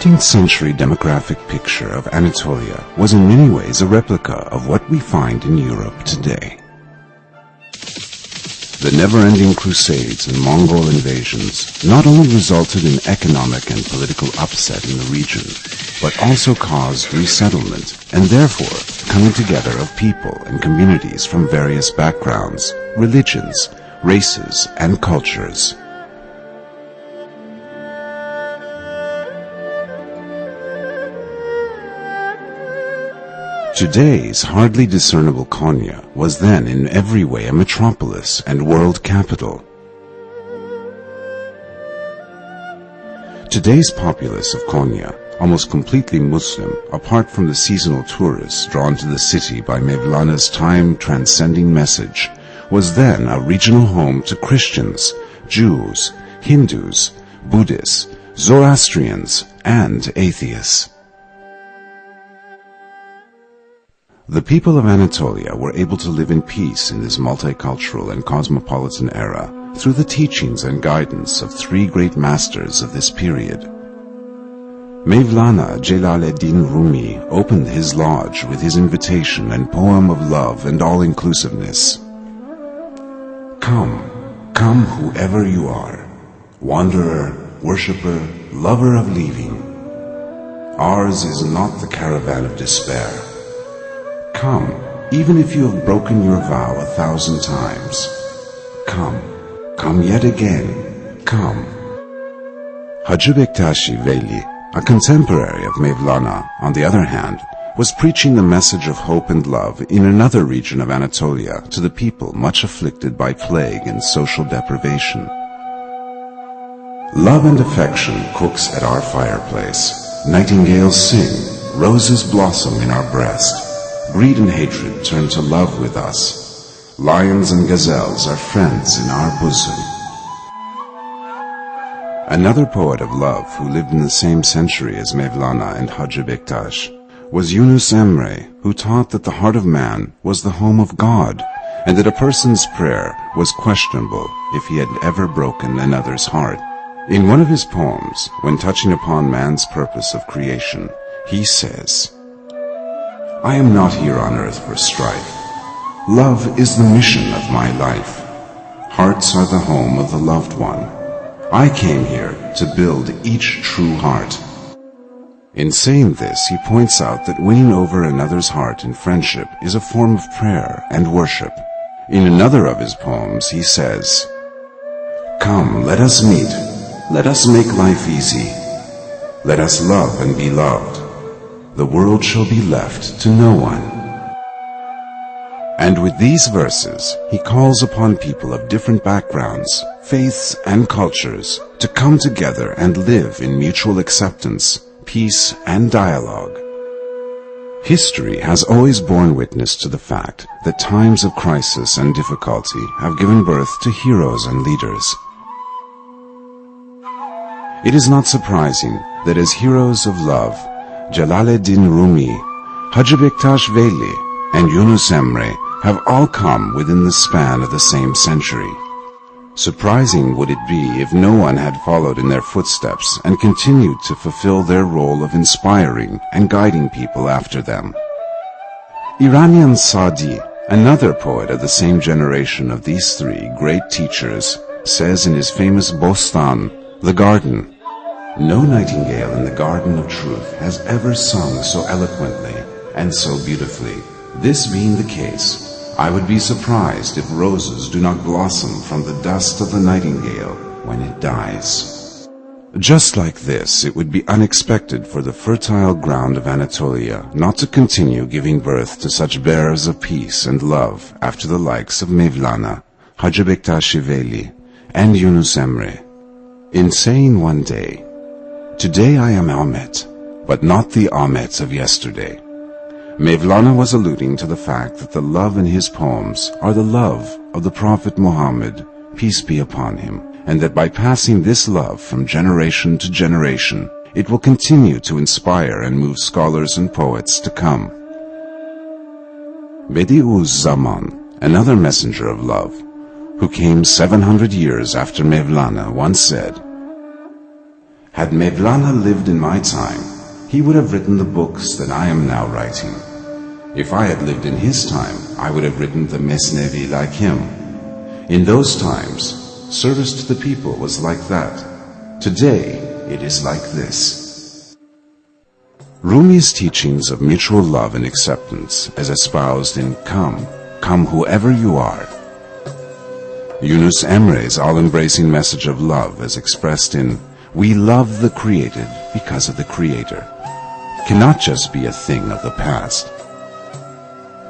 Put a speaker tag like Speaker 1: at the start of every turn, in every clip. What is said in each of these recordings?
Speaker 1: 15th century demographic picture of Anatolia was in many ways a replica of what we find in Europe today. The never-ending crusades and Mongol invasions not only resulted in economic and political upset in the region, but also caused resettlement and therefore coming together of people and communities from various backgrounds, religions, races, and cultures. Today's hardly discernible Konya was then in every way a metropolis and world capital. Today's populace of Konya, almost completely Muslim, apart from the seasonal tourists drawn to the city by Mevlana's time-transcending message, was then a regional home to Christians, Jews, Hindus, Buddhists, Zoroastrians, and atheists. The people of Anatolia were able to live in peace in this multicultural and cosmopolitan era through the teachings and guidance of three great masters of this period. Mevlana Celaleddin Rumi opened his lodge with his invitation and poem of love and all-inclusiveness. Come, come whoever you are, wanderer, worshipper, lover of leaving. Ours is not the caravan of despair. Come, even if you have broken your vow 1,000 times. Come, come yet again, come. Hacı Bektashi Veli, a contemporary of Mevlana, on the other hand, was preaching the message of hope and love in another region of Anatolia to the people much afflicted by plague and social deprivation. Love and affection cooks at our fireplace. Nightingales sing, roses blossom in our breast. Greed and hatred turn to love with us. Lions and gazelles are friends in our bosom. Another poet of love who lived in the same century as Mevlana and Hacı Bektaş was Yunus Emre, who taught that the heart of man was the home of God, and that a person's prayer was questionable if he had ever broken another's heart. In one of his poems, when touching upon man's purpose of creation, he says, I am not here on earth for strife. Love is the mission of my life. Hearts are the home of the loved one. I came here to build each true heart. In saying this, he points out that winning over another's heart in friendship is a form of prayer and worship. In another of his poems, he says, Come, let us meet. Let us make life easy. Let us love and be loved. The world shall be left to no one. And with these verses, he calls upon people of different backgrounds, faiths, and cultures to come together and live in mutual acceptance, peace, and dialogue. History has always borne witness to the fact that times of crisis and difficulty have given birth to heroes and leaders. It is not surprising that as heroes of love, Celaleddin Rumi, Hacı Bektaş Veli, and Yunus Emre have all come within the span of the same century. Surprising would it be if no one had followed in their footsteps and continued to fulfill their role of inspiring and guiding people after them. Iranian Sadi, another poet of the same generation of these three great teachers, says in his famous Bostan, The Garden, No nightingale in the garden of truth has ever sung so eloquently and so beautifully. This being the case, I would be surprised if roses do not blossom from the dust of the nightingale when it dies. Just like this, it would be unexpected for the fertile ground of Anatolia not to continue giving birth to such bearers of peace and love after the likes of Mevlana, Hacı Bektaş Veli, and Yunus Emre. In saying one day, Today I am Ahmet, but not the Ahmet of yesterday, Mevlana was alluding to the fact that the love in his poems are the love of the Prophet Muhammad, peace be upon him, and that by passing this love from generation to generation, it will continue to inspire and move scholars and poets to come. Bediüzzaman, another messenger of love, who came 700 years after Mevlana, once said, Had Mevlana lived in my time, he would have written the books that I am now writing. If I had lived in his time, I would have written the Mesnevi like him. In those times, service to the people was like that. Today, it is like this. Rumi's teachings of mutual love and acceptance as espoused in Come, come whoever you are. Yunus Emre's all-embracing message of love as expressed in We love the created because of the Creator cannot just be a thing of the past.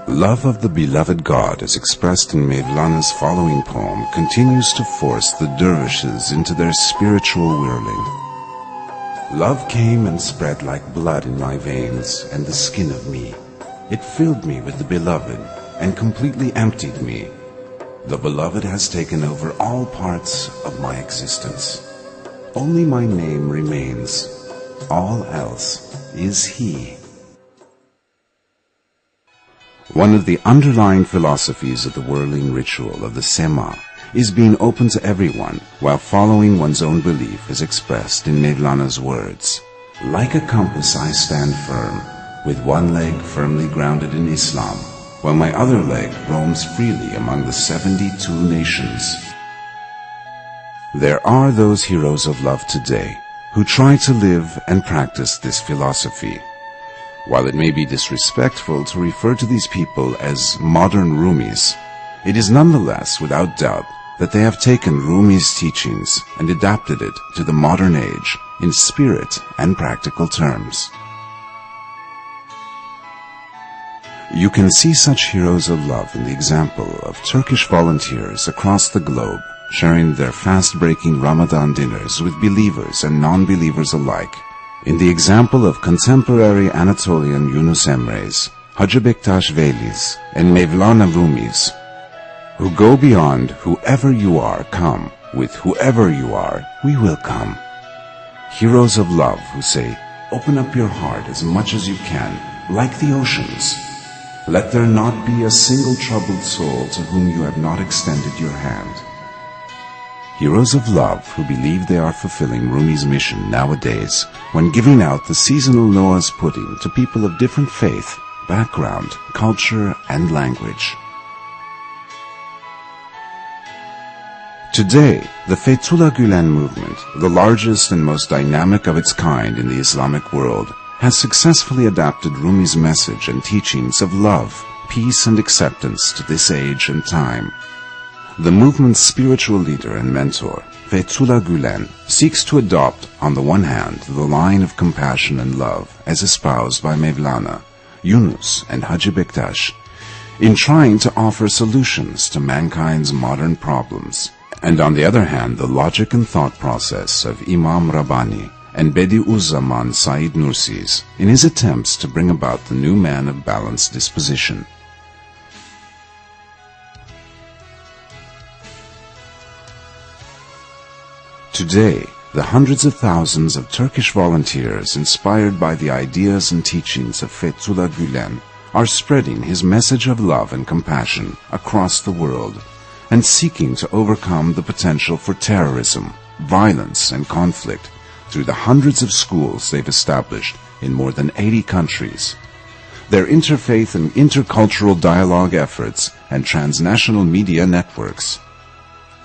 Speaker 1: Love of the beloved God as expressed in Mevlana's following poem continues to force the dervishes into their spiritual whirling. Love came and spread like blood in my veins and the skin of me. It filled me with the beloved and completely emptied me. The beloved has taken over all parts of my existence. Only my name remains. All else is He. One of the underlying philosophies of the whirling ritual of the Sema is being open to everyone while following one's own belief as expressed in Mevlana's words. Like a compass I stand firm, with one leg firmly grounded in Islam, while my other leg roams freely among the 72 nations. There are those heroes of love today who try to live and practice this philosophy. While it may be disrespectful to refer to these people as modern Rumis, it is nonetheless without doubt that they have taken Rumi's teachings and adapted it to the modern age in spirit and practical terms. You can see such heroes of love in the example of Turkish volunteers across the globe sharing their fast-breaking Ramadan dinners with believers and non-believers alike. In the example of contemporary Anatolian Yunus Emre's, Hacı Bektaş Veli's, and Mevlana Rumi's, who go beyond whoever you are, come. With whoever you are, we will come. Heroes of love who say, open up your heart as much as you can, like the oceans. Let there not be a single troubled soul to whom you have not extended your hand. Heroes of love who believe they are fulfilling Rumi's mission nowadays when giving out the seasonal Noah's pudding to people of different faith, background, culture, and language. Today, the Fethullah Gülen movement, the largest and most dynamic of its kind in the Islamic world, has successfully adapted Rumi's message and teachings of love, peace, and acceptance to this age and time. The movement's spiritual leader and mentor, Fethullah Gülen, seeks to adopt, on the one hand, the line of compassion and love as espoused by Mevlana, Yunus, and Hacı Bektaş, in trying to offer solutions to mankind's modern problems, and on the other hand, the logic and thought process of Imam Rabbani and Bediüzzaman Said Nursi's in his attempts to bring about the new man of balanced disposition. Today, the hundreds of thousands of Turkish volunteers inspired by the ideas and teachings of Fethullah Gülen are spreading his message of love and compassion across the world and seeking to overcome the potential for terrorism, violence, and conflict through the hundreds of schools they've established in more than 80 countries. Their interfaith and intercultural dialogue efforts and transnational media networks.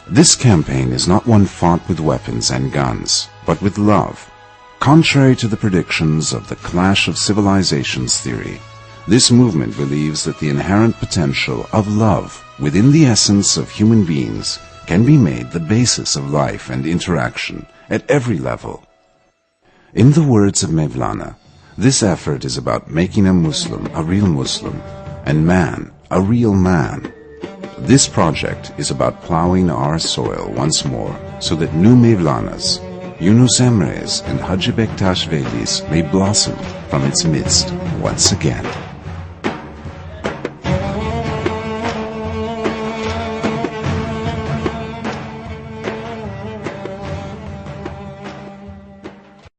Speaker 1: This campaign is not one fought with weapons and guns, but with love. Contrary to the predictions of the clash of civilizations theory, this movement believes that the inherent potential of love within the essence of human beings can be made the basis of life and interaction at every level. In the words of Mevlana, this effort is about making a Muslim a real Muslim, and man a real man. This project is about plowing our soil once more so that new Mevlanas, Yunus Emre's, and Hacı Bektaş Veli's may blossom from its midst once again.